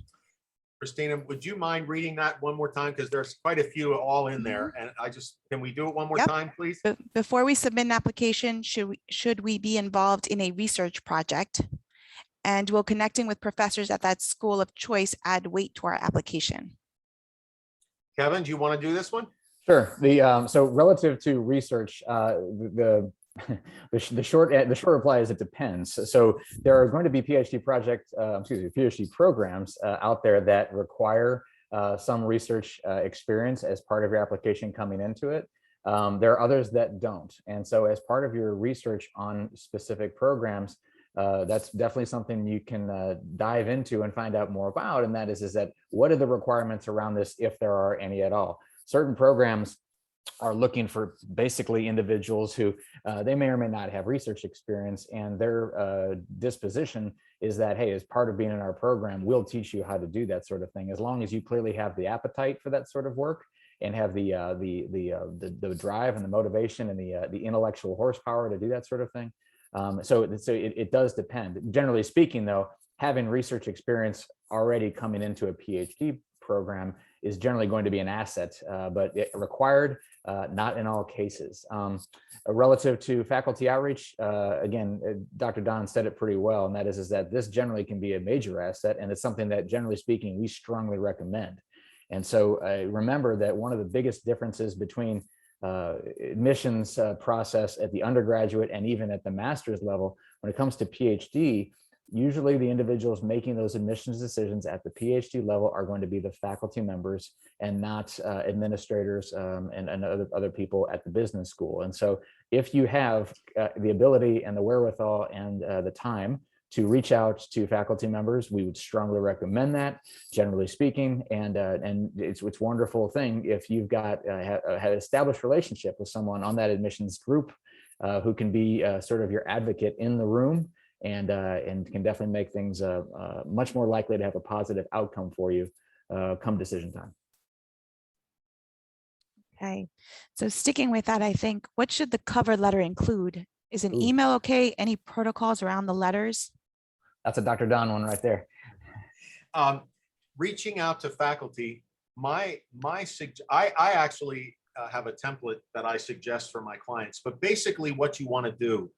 Christina, would you mind reading that one more time? Because there's quite a few all in there. And can we do it one more time, please? Before we submit an application, should we be involved in a research project? And will connecting with professors at that school of choice add weight to our application? Kevin, do you want to do this one? Sure. So relative to research, the short reply is it depends. So there are going to be PhD PhD programs out there that require some research experience as part of your application coming into it. There are others that don't. And so as part of your research on specific programs, that's definitely something you can dive into and find out more about. And that is that what are the requirements around this, if there are any at all? Certain programs are looking for basically individuals who they may or may not have research experience, and their disposition is that, hey, as part of being in our program, we'll teach you how to do that sort of thing, as long as you clearly have the appetite for that sort of work and have the drive and the motivation and the intellectual horsepower to do that sort of thing. So it does depend. Generally speaking, though, having research experience already coming into a PhD program is generally going to be an asset, but required, not in all cases. Relative to faculty outreach, again, Dr. Don said it pretty well, and that is that this generally can be a major asset, and it's something that, generally speaking, we strongly recommend. And so remember that one of the biggest differences between admissions process at the undergraduate and even at the master's level, when it comes to PhD, usually the individuals making those admissions decisions at the PhD level are going to be the faculty members and not administrators and other people at the business school. And so if you have the ability and the wherewithal and the time to reach out to faculty members, we would strongly recommend that, generally speaking. And it's a wonderful thing if you've got had an established relationship with someone on that admissions group who can be sort of your advocate in the room, and can definitely make things much more likely to have a positive outcome for you come decision time. Okay, so sticking with that, I think, what should the cover letter include? Is an email okay? Any protocols around the letters? That's a Dr. Don one right there. Reaching out to faculty, I actually have a template that I suggest for my clients, but basically what you want to do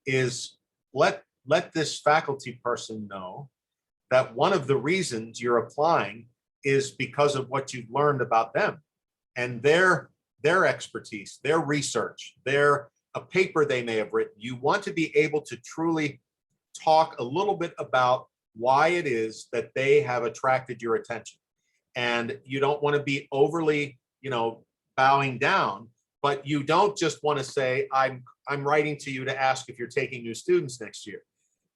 is let this faculty person know that one of the reasons you're applying is because of what you've learned about them and their their expertise, their research, a paper they may have written. You want to be able to truly talk a little bit about why it is that they have attracted your attention. And you don't want to be overly, bowing down, but you don't just want to say, I'm writing to you to ask if you're taking new students next year.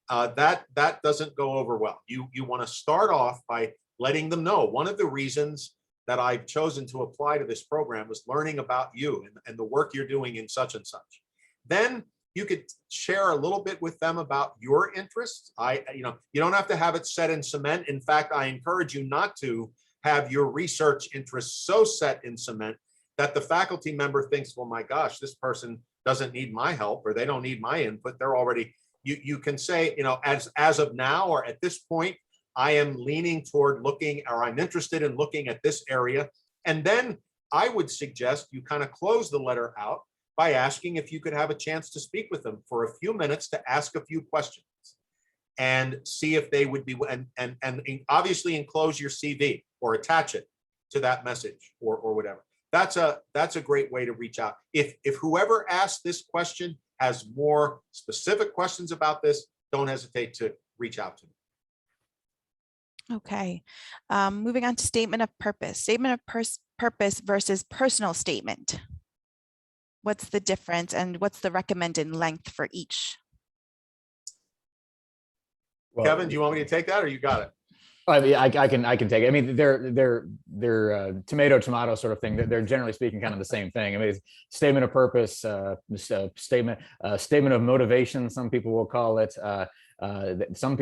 That doesn't go over well. You want to start off by letting them know. One of the reasons that I've chosen to apply to this program was learning about you and the work you're doing in such and such. Then you could share a little bit with them about your interests. You don't have to have it set in cement. In fact, I encourage you not to have your research interests so set in cement that the faculty member thinks, well, my gosh, this person doesn't need my help, or they don't need my input. They're already, you can say, as of now, or at this point, I am leaning toward looking, or I'm interested in looking at this area. And then I would suggest you kind of close the letter out by asking if you could have a chance to speak with them for a few minutes to ask a few questions and see if they would be, and obviously enclose your CV or attach it to that message or whatever. That's a great way to reach out. If whoever asked this question has more specific questions about this, don't hesitate to reach out to me. Okay, moving on to statement of purpose. Statement of purpose versus personal statement. What's the difference, and what's the recommended length for each? Well, Kevin, do you want me to take that, or you got it? I mean, I can take it. I mean, they're tomato sort of thing. They're generally speaking kind of the same thing. I mean, it's statement of purpose, statement of motivation, some people will call it. Some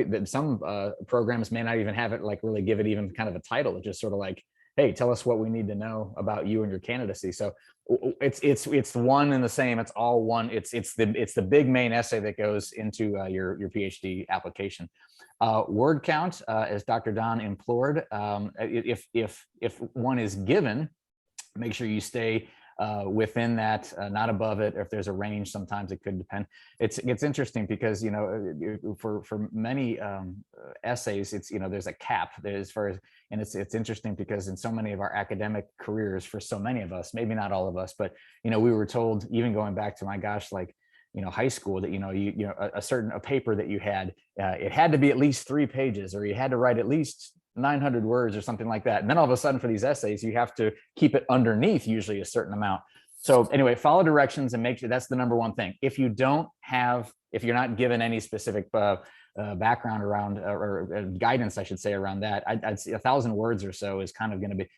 programs may not even have it, like really give it even kind of a title. It's just sort of like, hey, tell us what we need to know about you and your candidacy. So it's one and the same. It's all one. It's the big main essay that goes into your PhD application. Word count, as Dr. Don implored, if one is given, make sure you stay within that, not above it. If there's a range, sometimes it could depend. It's interesting because for many essays, it's there's a cap as far as, and it's interesting because in so many of our academic careers, for so many of us, maybe not all of us, but we were told, even going back to, my gosh, like high school, that a paper that you had, it had to be at least 3 pages, or you had to write at least 900 words or something like that. And then all of a sudden for these essays, you have to keep it underneath usually a certain amount. So anyway, follow directions and make sure that's the number one thing. If you're not given any specific background around, or guidance, I should say, around that, I'd say 1,000 words or so is kind of going to be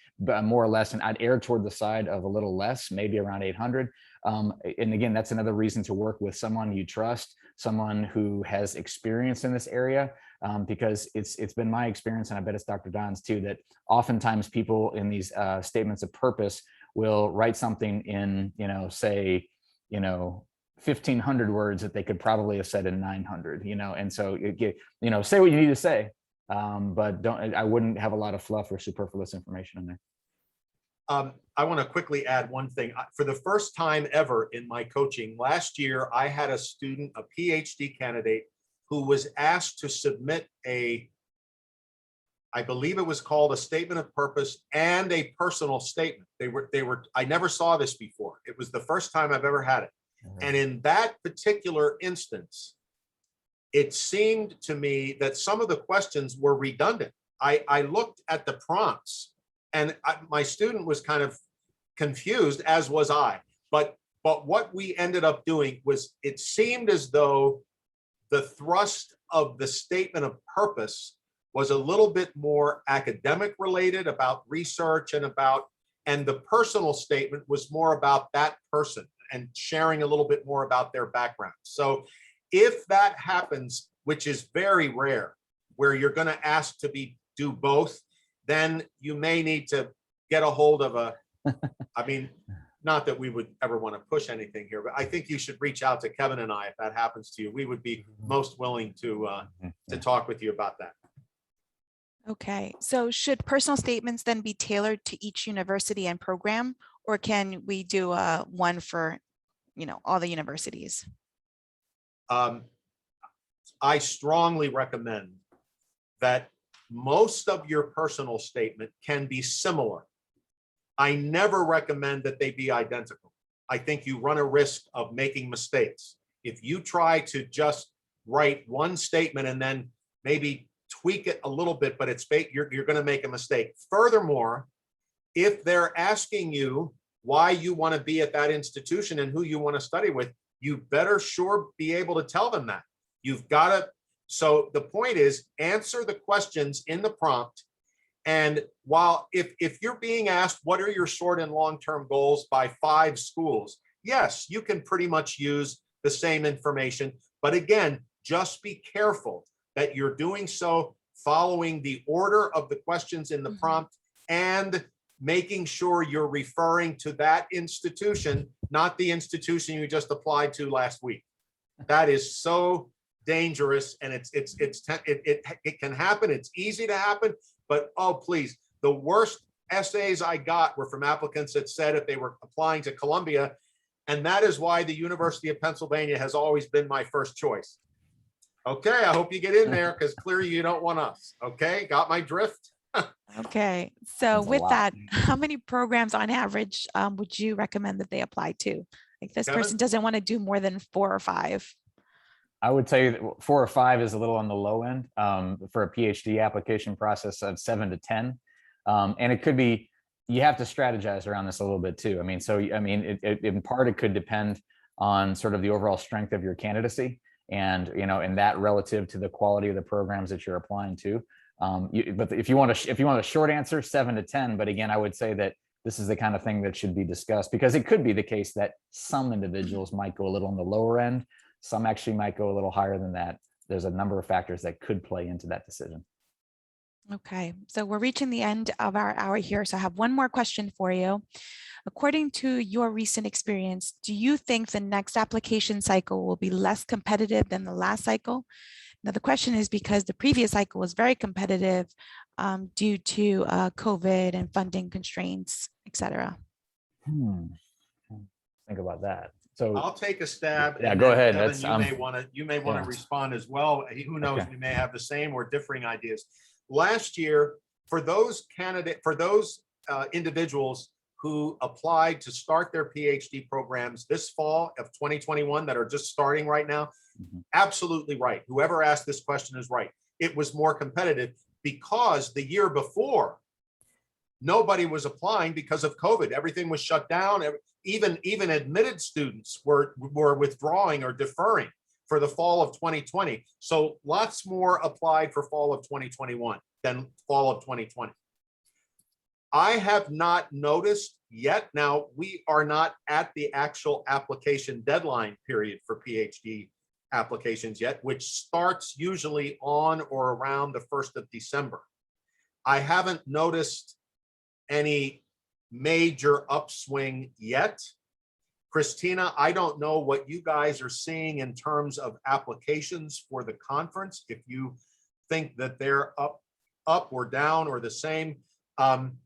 more or less, and I'd err toward the side of a little less, maybe around 800. And again, that's another reason to work with someone you trust, someone who has experience in this area, because it's been my experience, and I bet it's Dr. Don's too, that oftentimes people in these statements of purpose will write something in, say, 1,500 words that they could probably have said in 900, and so say what you need to say, but I wouldn't have a lot of fluff or superfluous information in there. I want to quickly add one thing. For the first time ever in my coaching, last year, I had a student, a PhD candidate, who was asked to submit I believe it was called a statement of purpose and a personal statement. I never saw this before. It was the first time I've ever had it. And in that particular instance, it seemed to me that some of the questions were redundant. I looked at the prompts, and my student was kind of confused, as was I. But what we ended up doing was, it seemed as though the thrust of the statement of purpose was a little bit more academic related, about research, and the personal statement was more about that person and sharing a little bit more about their background. So if that happens, which is very rare, where you're going to ask to do both, then you may need to get a hold of not that we would ever want to push anything here, but I think you should reach out to Kevin and I if that happens to you. We would be most willing to talk with you about that. Okay, so should personal statements then be tailored to each university and program, or can we do one for, all the universities? I strongly recommend that most of your personal statement can be similar I never recommend that they be identical. I think you run a risk of making mistakes. If you try to just write one statement and then maybe tweak it a little bit, but it's fake, you're going to make a mistake. Furthermore, if they're asking you why you want to be at that institution and who you want to study with, you better sure be able to tell them that. You've got to. So the point is, answer the questions in the prompt. And while if you're being asked, what are your short and long-term goals by 5 schools? Yes, you can pretty much use the same information. But again, just be careful that you're doing so following the order of the questions in the prompt and making sure you're referring to that institution, not the institution you just applied to last week. That is so dangerous, and it can happen. It's easy to happen, but oh please, the worst essays I got were from applicants that said if they were applying to Columbia, and that is why the University of Pennsylvania has always been my first choice. Okay, I hope you get in there because clearly you don't want us. Okay, got my drift? Okay, so That's a with lot. that, how many programs on average would you recommend that they apply to? Like this Kevin? person doesn't want to do more than 4 or 5. I would tell you that 4 or 5 is a little on the low end for a PhD application process of 7 to 10. And it could be, you have to strategize around this a little bit too. I mean, in part, it could depend on sort of the overall strength of your candidacy and, and that relative to the quality of the programs that you're applying to. But if you want a short answer, 7 to 10. But again, I would say that this is the kind of thing that should be discussed because it could be the case that some individuals might go a little on the lower end. Some actually might go a little higher than that. There's a number of factors that could play into that decision. Okay, so we're reaching the end of our hour here. So I have one more question for you. According to your recent experience, do you think the next application cycle will be less competitive than the last cycle? Now, the question is because the previous cycle was very competitive due to COVID and funding constraints, et cetera. Think about that. So I'll take a stab. Yeah, and go then, ahead. Kevin, That's you may want to yeah. respond as well. Who knows? Okay. We may have the same or differing ideas. Last year, for those individuals who applied to start their PhD programs this fall of 2021 that are just starting right now, absolutely right. Whoever asked this question is right. It was more competitive because the year before, nobody was applying because of COVID. Everything was shut down. Even admitted students were withdrawing or deferring for the fall of 2020. So lots more applied for fall of 2021 than fall of 2020. I have not noticed yet. Now, we are not at the actual application deadline period for PhD applications yet, which starts usually on or around the 1st of December. I haven't noticed any major upswing yet. Christina, I don't know what you guys are seeing in terms of applications for the conference. If you think that they're up or down or the same. I'm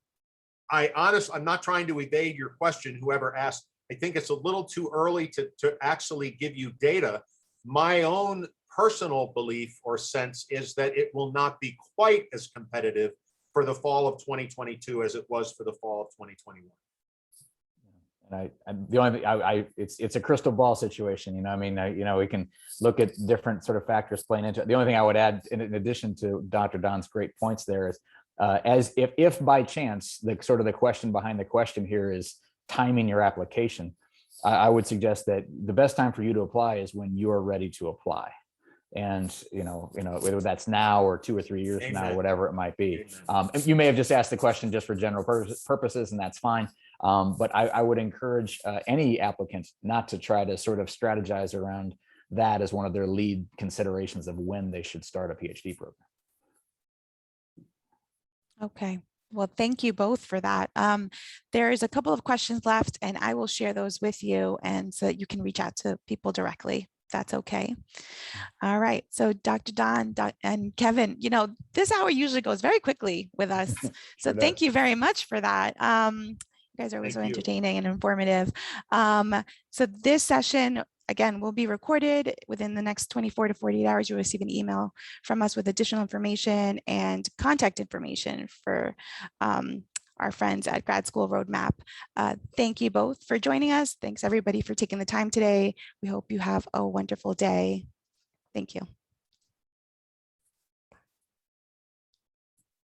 not trying to evade your question, whoever asked. I think it's a little too early to actually give you data. My own personal belief or sense is that it will not be quite as competitive for the fall of 2022 as it was for the fall of 2021. And the only thing it's a crystal ball situation, we can look at different sort of factors playing into it. The only thing I would add in addition to Dr. Don's great points there is as if by chance the question behind the question here is timing your application, I would suggest that the best time for you to apply is when you are ready to apply. And whether that's now or 2 or 3 years from now, whatever it might be. You may have just asked the question just for general purposes, and that's fine. But I would encourage any applicant not to try to sort of strategize around that as one of their lead considerations of when they should start a PhD program. Okay. Well, thank you both for that. There's a couple of questions left, and I will share those with you, and so that you can reach out to people directly. That's okay. All right. So Dr. Don and Kevin, this hour usually goes very quickly with us. So thank you very much for that. You guys are always so entertaining and informative. So this session, again, will be recorded within the next 24 to 48 hours. You'll receive an email from us with additional information and contact information for our friends at Grad School Road Map. Thank you both for joining us. Thanks everybody for taking the time today. We hope you have a wonderful day. Thank you.